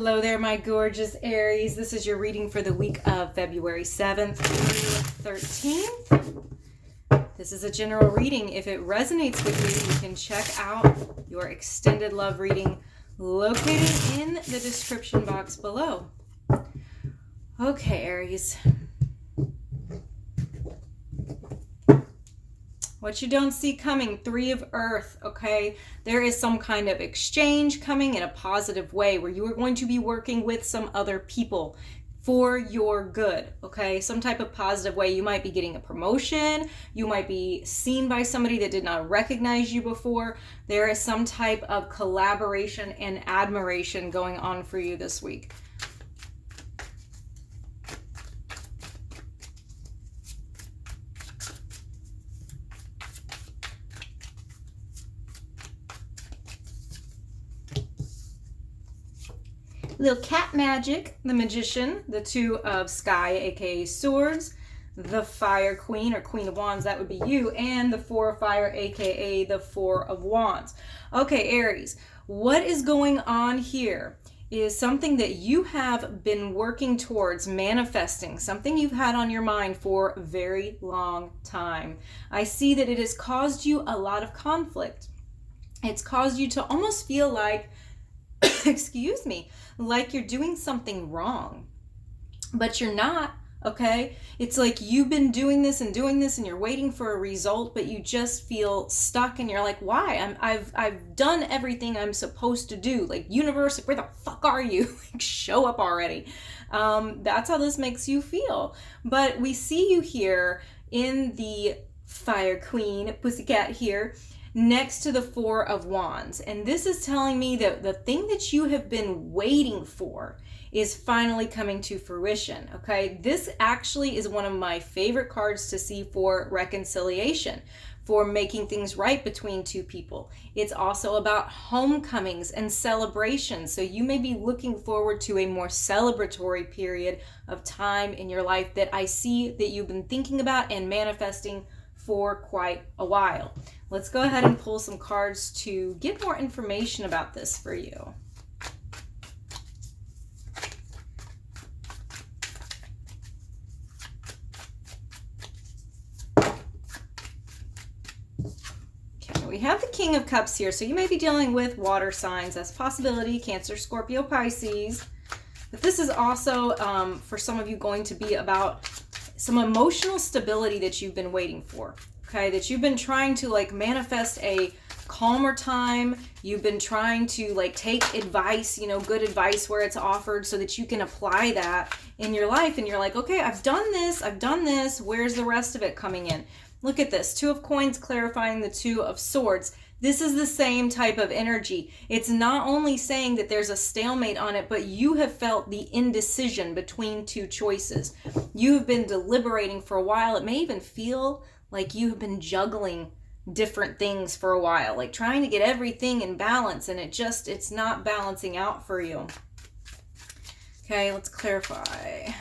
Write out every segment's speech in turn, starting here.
Hello there, my gorgeous Aries. This is your reading for the week of February 7th through 13th. This is a general reading. If it resonates with you, you can check out your extended love reading located in the description box below. Okay, Aries. What you don't see coming, 3 of Earth, okay? There is some kind of exchange coming in a positive way where you are going to be working with some other people for your good, okay? Some type of positive way. You might be getting a promotion. You might be seen by somebody that did not recognize you before. There is some type of collaboration and admiration going on for you this week. Little cat magic, the magician, the 2 of sky, aka swords, the fire queen or queen of wands, that would be you, and the 4 of fire, aka the 4 of wands. Okay, Aries, what is going on here is something that you have been working towards manifesting, something you've had on your mind for a very long time. I see that it has caused you a lot of conflict. It's caused you to almost feel like, excuse me, like you're doing something wrong, but you're not, okay? It's like you've been doing this and you're waiting for a result, but you just feel stuck and you're like, why? I've done everything I'm supposed to do. Like, universe, where the fuck are you? Like, show up already. That's how this makes you feel. But we see you here in the Fire Queen, Pussycat here, next to the 4 of wands. And this is telling me that the thing that you have been waiting for is finally coming to fruition, okay? This actually is one of my favorite cards to see for reconciliation, for making things right between 2 people. It's also about homecomings and celebrations. So you may be looking forward to a more celebratory period of time in your life that I see that you've been thinking about and manifesting for quite a while. Let's go ahead and pull some cards to get more information about this for you. Okay, we have the King of Cups here. So you may be dealing with water signs. That's a possibility. Cancer, Scorpio, Pisces. But this is also, for some of you, going to be about some emotional stability that you've been waiting for, okay? That you've been trying to like manifest a calmer time. You've been trying to like take advice, you know, good advice where it's offered so that you can apply that in your life. And you're like, okay, I've done this. Where's the rest of it coming in? Look at this. 2 of coins clarifying the 2 of swords. This is the same type of energy. It's not only saying that there's a stalemate on it, but you have felt the indecision between 2 choices. You have been deliberating for a while. It may even feel like you have been juggling different things for a while, like trying to get everything in balance, and it's not balancing out for you. Okay, let's clarify.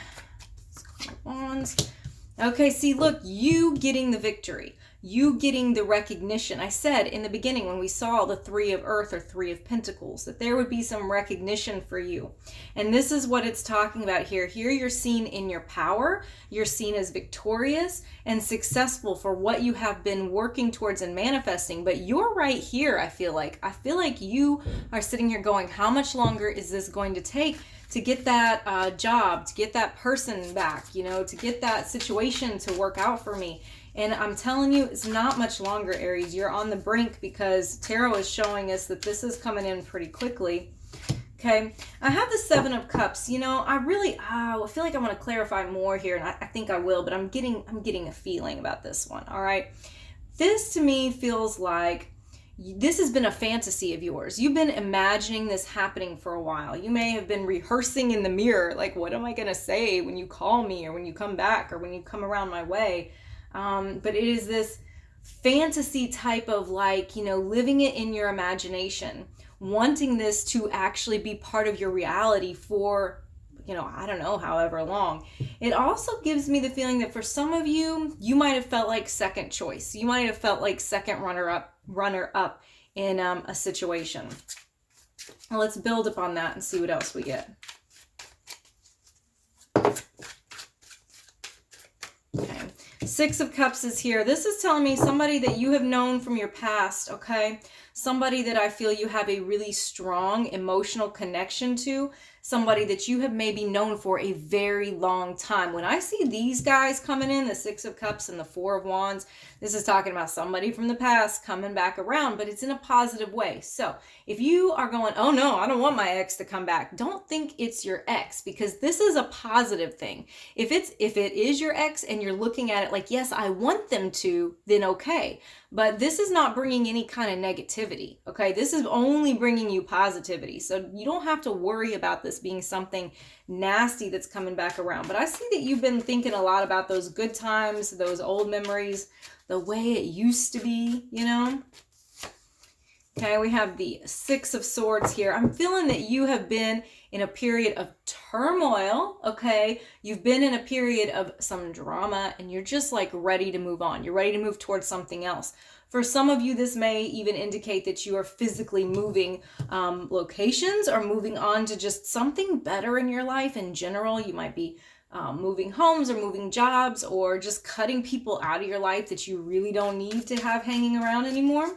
Wands. Okay, see, look, you getting the victory. You getting the recognition. I said in the beginning when we saw the 3 of Earth or 3 of Pentacles that there would be some recognition for you. And this is what it's talking about here. Here you're seen in your power. You're seen as victorious and successful for what you have been working towards and manifesting. But you're right here, I feel like. I feel like you are sitting here going, how much longer is this going to take to get that job, to get that person back, you know, to get that situation to work out for me? And I'm telling you, it's not much longer, Aries. You're on the brink because Tarot is showing us that this is coming in pretty quickly. Okay, I have the 7 of Cups. You know, I feel like I want to clarify more here, and I think I will, but I'm getting a feeling about this one. All right, this to me feels like this has been a fantasy of yours. You've been imagining this happening for a while. You may have been rehearsing in the mirror, like, what am I going to say when you call me or when you come back or when you come around my way? But it is this fantasy type of like, you know, living it in your imagination, wanting this to actually be part of your reality for, you know, I don't know, however long. It also gives me the feeling that for some of you, you might have felt like second choice. You might have felt like second runner up in a situation. Now let's build upon that and see what else we get. Okay. Six of Cups is here. This is telling me somebody that you have known from your past, okay? Somebody that I feel you have a really strong emotional connection to. Somebody that you have maybe known for a very long time. When I see these guys coming in, the Six of Cups and the Four of Wands, this is talking about somebody from the past coming back around, but it's in a positive way. So if you are going, oh no, I don't want my ex to come back, don't think it's your ex, because this is a positive thing. If it is your ex and you're looking at it like, yes, I want them to, then okay. But this is not bringing any kind of negativity, okay? This is only bringing you positivity. So you don't have to worry about this being something nasty that's coming back around. But I see that you've been thinking a lot about those good times, those old memories, the way it used to be, you know? Okay, we have the Six of Swords here. I'm feeling that you have been in a period of turmoil, okay? You've been in a period of some drama and you're just like ready to move on. You're ready to move towards something else. For some of you, this may even indicate that you are physically moving locations or moving on to just something better in your life in general. You might be moving homes or moving jobs or just cutting people out of your life that you really don't need to have hanging around anymore.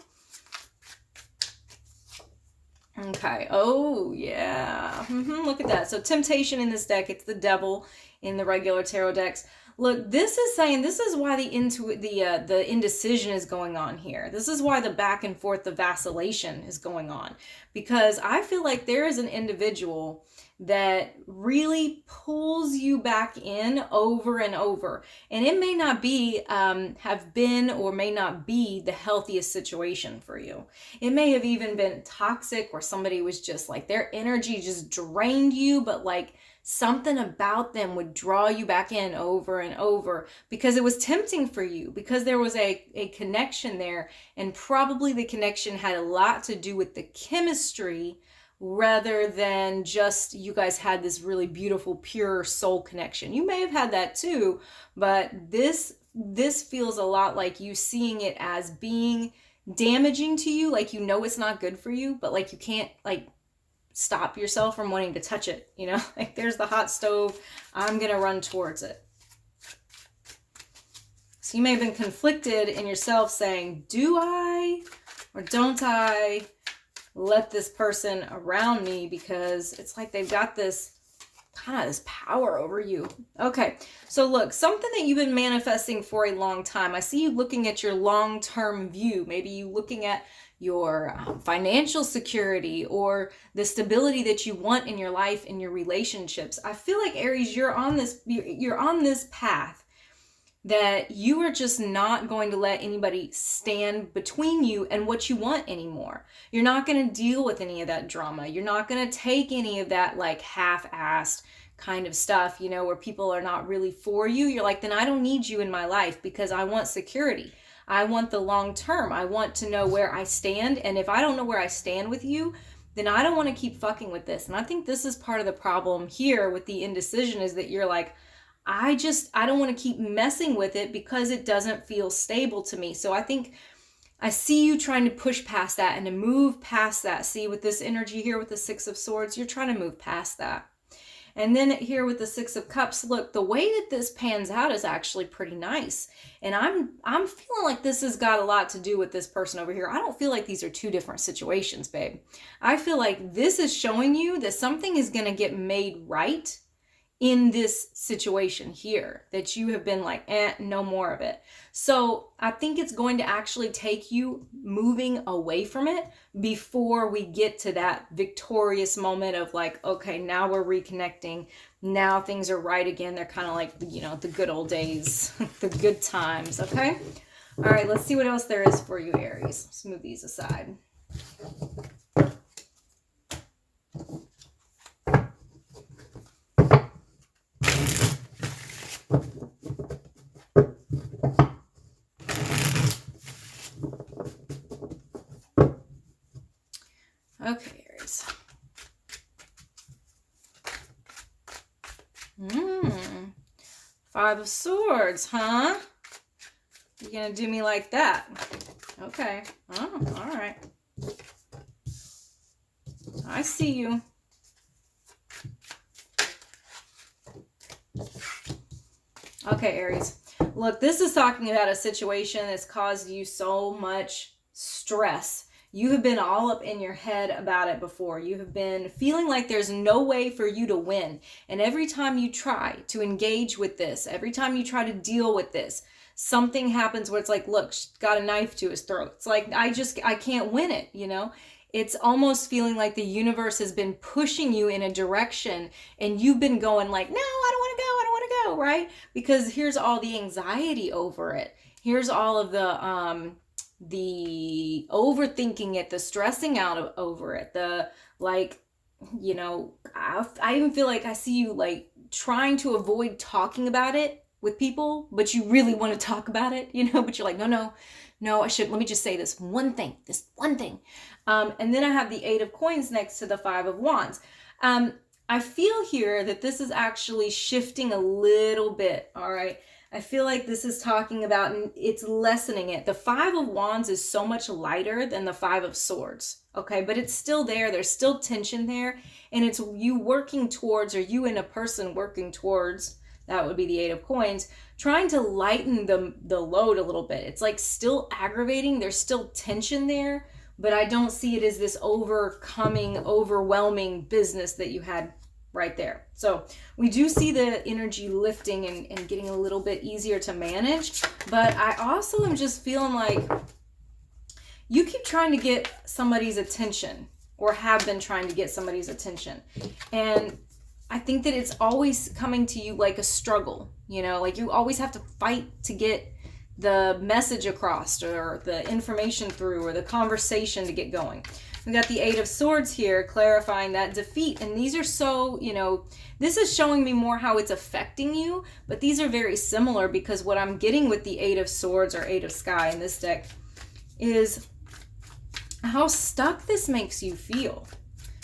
Okay. Oh, yeah. Look at that. So temptation in this deck, it's the devil in the regular tarot decks. Look, this is saying, this is why the indecision is going on here. This is why the back and forth, the vacillation is going on. Because I feel like there is an individual that really pulls you back in over and over. And it may not be, have been or may not be the healthiest situation for you. It may have even been toxic, where somebody was just like, their energy just drained you, but like something about them would draw you back in over and over because it was tempting for you, because there was a connection there. And probably the connection had a lot to do with the chemistry rather than just you guys had this really beautiful, pure soul connection. You may have had that too, but this feels a lot like you seeing it as being damaging to you, like you know it's not good for you, but like you can't like stop yourself from wanting to touch it, you know? Like there's the hot stove, I'm gonna run towards it. So you may have been conflicted in yourself saying, do I or don't I let this person around me, because it's like they've got this kind of this power over you. Okay, so look, something that you've been manifesting for a long time. I see you looking at your long-term view. Maybe you looking at your financial security or the stability that you want in your life, in your relationships. I feel like Aries, you're on this path that you are just not going to let anybody stand between you and what you want anymore. You're not going to deal with any of that drama. You're not going to take any of that like half-assed kind of stuff, you know, where people are not really for you. You're like, then I don't need you in my life because I want security. I want the long term. I want to know where I stand. And if I don't know where I stand with you, then I don't want to keep fucking with this. And I think this is part of the problem here with the indecision, is that you're like, I don't want to keep messing with it because it doesn't feel stable to me. So I think I see you trying to push past that and to move past that. See, with this energy here with the Six of Swords, you're trying to move past that. And then here with the Six of Cups, look, the way that this pans out is actually pretty nice. And I'm feeling like this has got a lot to do with this person over here. I don't feel like these are two different situations, babe. I feel like this is showing you that something is going to get made right in this situation here, that you have been like, no more of it. So I think it's going to actually take you moving away from it before we get to that victorious moment of like, okay, now we're reconnecting. Now things are right again. They're kind of like, you know, the good old days, the good times. Okay. All right. Let's see what else there is for you, Aries. Let's move these aside. Okay, Aries. Five of Swords, huh? You're gonna do me like that? Okay. Oh, all right. I see you. Okay, Aries. Look, this is talking about a situation that's caused you so much stress. You have been all up in your head about it before. You have been feeling like there's no way for you to win. And every time you try to engage with this, every time you try to deal with this, something happens where it's like, look, she's got a knife to his throat. It's like, I can't win it, you know? It's almost feeling like the universe has been pushing you in a direction and you've been going like, no, I don't want to go. I don't want to go, right? Because here's all the anxiety over it. Here's all of the overthinking it, the stressing out over it, the like, you know, I even feel like I see you like trying to avoid talking about it with people, but you really want to talk about it, you know, but you're like, no, I should, let me just say this one thing. And then I have the 8 of coins next to the 5 of wands. I feel here that this is actually shifting a little bit, all right? I feel like this is talking about, and it's lessening it. The 5 of wands is so much lighter than the 5 of swords, okay? But it's still there. There's still tension there. And it's you working towards, or you and a person working towards, that would be the 8 of coins, trying to lighten the load a little bit. It's like still aggravating. There's still tension there, but I don't see it as this overwhelming business that you had right there. So we do see the energy lifting and getting a little bit easier to manage, but I also am just feeling like you keep trying to get somebody's attention, or have been trying to get somebody's attention. And I think that it's always coming to you like a struggle, you know, like you always have to fight to get the message across, or the information through, or the conversation to get going. We got the 8 of swords here, clarifying that defeat. And these are so, you know, this is showing me more how it's affecting you, but these are very similar, because what I'm getting with the 8 of swords, or 8 of sky in this deck, is how stuck this makes you feel.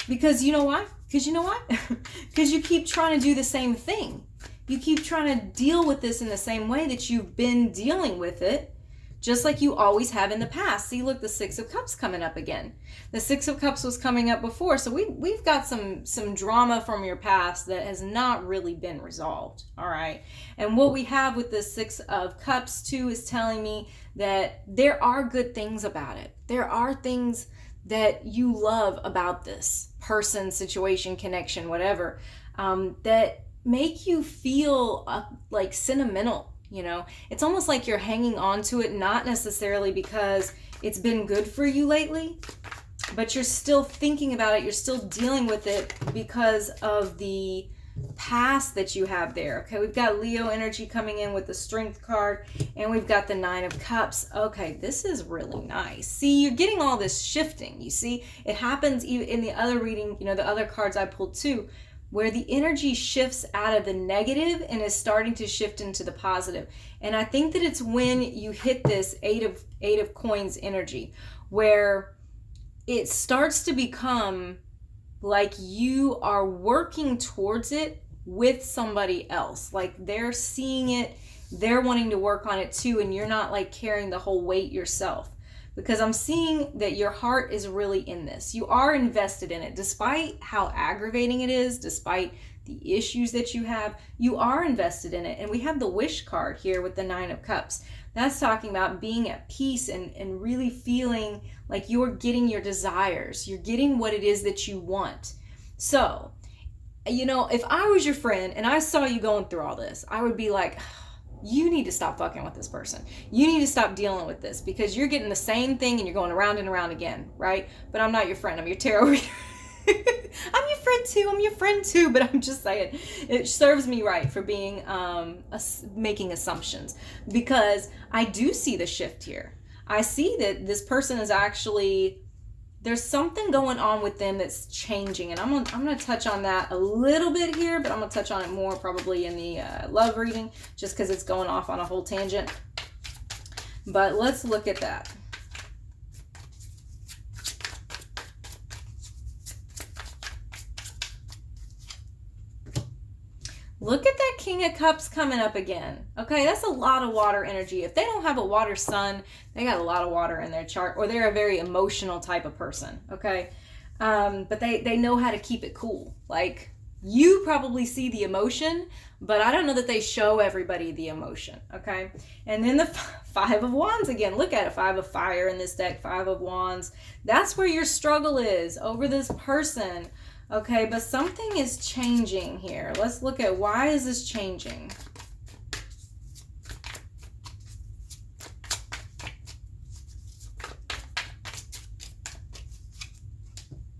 Because you know why? Because you keep trying to do the same thing. You keep trying to deal with this in the same way that you've been dealing with it, just like you always have in the past. See, look, the 6 of cups coming up again. The 6 of cups was coming up before. So we've got some drama from your past that has not really been resolved. All right. And what we have with the 6 of cups too is telling me that there are good things about it. There are things that you love about this person, situation, connection, whatever, that make you feel like sentimental. You know, it's almost like you're hanging on to it, not necessarily because it's been good for you lately, but you're still thinking about it. You're still dealing with it because of the past that you have there. Okay, we've got Leo energy coming in with the strength card, and we've got the 9 of cups. Okay, this is really nice. See, you're getting all this shifting. You see, it happens even in the other reading, you know, the other cards I pulled too, where the energy shifts out of the negative and is starting to shift into the positive. And I think that it's when you hit this 8 of coins energy, where it starts to become like you are working towards it with somebody else. Like they're seeing it, they're wanting to work on it too, and you're not like carrying the whole weight yourself. Because I'm seeing that your heart is really in this. You are invested in it. Despite how aggravating it is, despite the issues that you have, you are invested in it. And we have the wish card here with the 9 of cups. That's talking about being at peace and really feeling like you're getting your desires. You're getting what it is that you want. So, you know, if I was your friend and I saw you going through all this, I would be like, you need to stop fucking with this person. You need to stop dealing with this, because you're getting the same thing and you're going around and around again, right? But I'm not your friend. I'm your tarot reader. I'm your friend too. But I'm just saying, it serves me right for being making assumptions, because I do see the shift here. I see that this person is actually, there's something going on with them that's changing, and I'm gonna touch on that a little bit here, but I'm gonna touch on it more probably in the love reading, just because it's going off on a whole tangent. But let's look at that. Look at that King of Cups coming up again. Okay, that's a lot of water energy. If they don't have a water sun, they got a lot of water in their chart, or they're a very emotional type of person. Okay, But they know how to keep it cool. Like, you probably see the emotion, but I don't know that they show everybody the emotion, okay? And then the Five of Wands again. Look at it, Five of Fire in this deck, Five of Wands. That's where your struggle is, over this person, okay? But something is changing here. Let's look at, why is this changing?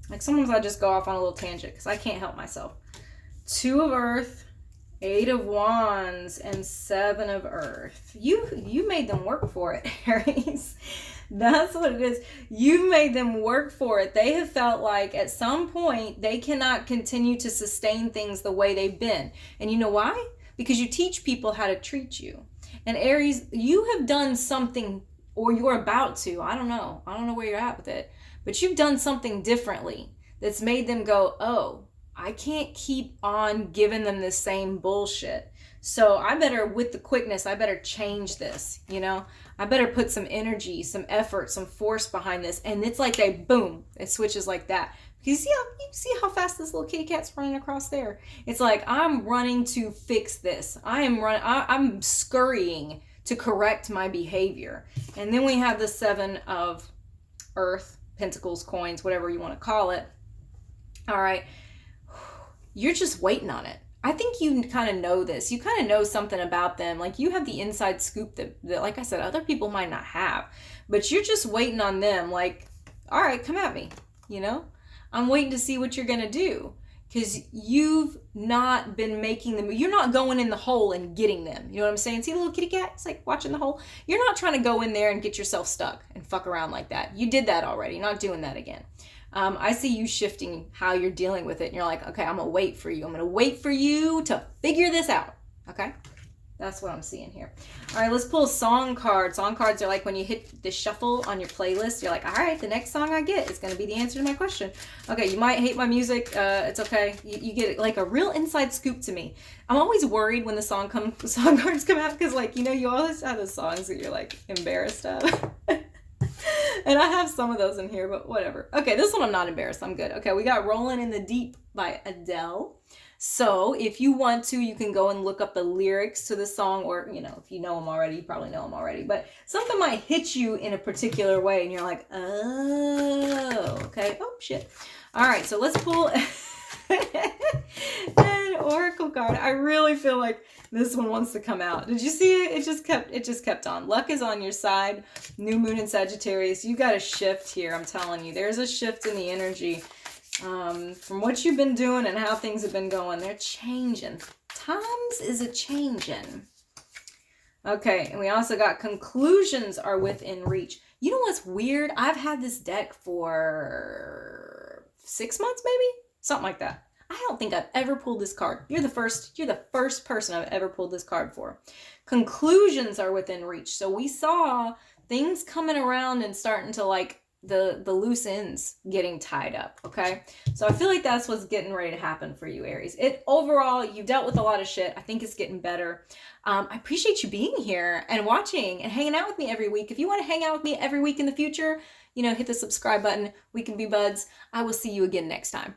Like, sometimes I just go off on a little tangent because I can't help myself. Two of Earth, Eight of Wands, and Seven of Earth. You made them work for it, Aries. That's what it is. You made them work for it. They have felt like at some point they cannot continue to sustain things the way they've been. And you know why? Because you teach people how to treat you. And Aries, you have done something, or you're about to. I don't know where you're at with it. But you've done something differently that's made them go, oh, I can't keep on giving them the same bullshit. So I better, with the quickness, I better change this, you know? I better put some energy, some effort, some force behind this. And it's like boom, it switches like that. You see how fast this little kitty cat's running across there? It's like, I'm running to fix this. I'm scurrying to correct my behavior. And then we have the Seven of Earth, Pentacles, coins, whatever you want to call it. All right. You're just waiting on it. I think you kind of know this. You kind of know something about them. Like, you have the inside scoop that, like I said, other people might not have. But you're just waiting on them. Like, all right, come at me. You know? I'm waiting to see what you're going to do. Because you've not been making them. You're not going in the hole and getting them. You know what I'm saying? See the little kitty cat? It's like watching the hole. You're not trying to go in there and get yourself stuck and fuck around like that. You did that already. You're not doing that again. I see you shifting how you're dealing with it. And you're like, okay, I'm going to wait for you. I'm going to wait for you to figure this out. Okay? That's what I'm seeing here. All right, let's pull a song card. Song cards are like when you hit the shuffle on your playlist. You're like, all right, the next song I get is going to be the answer to my question. Okay, you might hate my music. It's okay. You get like a real inside scoop to me. I'm always worried when the song cards come out because, like, you know, you always have the songs that you're like embarrassed of. And I have some of those in here, but whatever. Okay, this one I'm not embarrassed. I'm good. Okay, we got Rolling in the Deep by Adele. So if you want to, you can go and look up the lyrics to the song, or, you know, if you know them already, you probably know them already. But something might hit you in a particular way, and you're like, oh, okay. Oh, shit. All right, so let's pull an oracle card. I really feel like this one wants to come out. Did you see it? It just kept on. Luck is on your side. New moon in Sagittarius. You got a shift here. I'm telling you, there's a shift in the energy. From what you've been doing and how things have been going, they're changing. Times is a changing. Okay, and we also got conclusions are within reach. You know what's weird? I've had this deck for 6 months, maybe? Something like that. I don't think I've ever pulled this card. You're the first person I've ever pulled this card for. Conclusions are within reach. So we saw things coming around and starting to, like, the loose ends getting tied up, okay? So I feel like that's what's getting ready to happen for you, Aries. Overall, you've dealt with a lot of shit. I think it's getting better. I appreciate you being here and watching and hanging out with me every week. If you want to hang out with me every week in the future, you know, hit the subscribe button. We can be buds. I will see you again next time.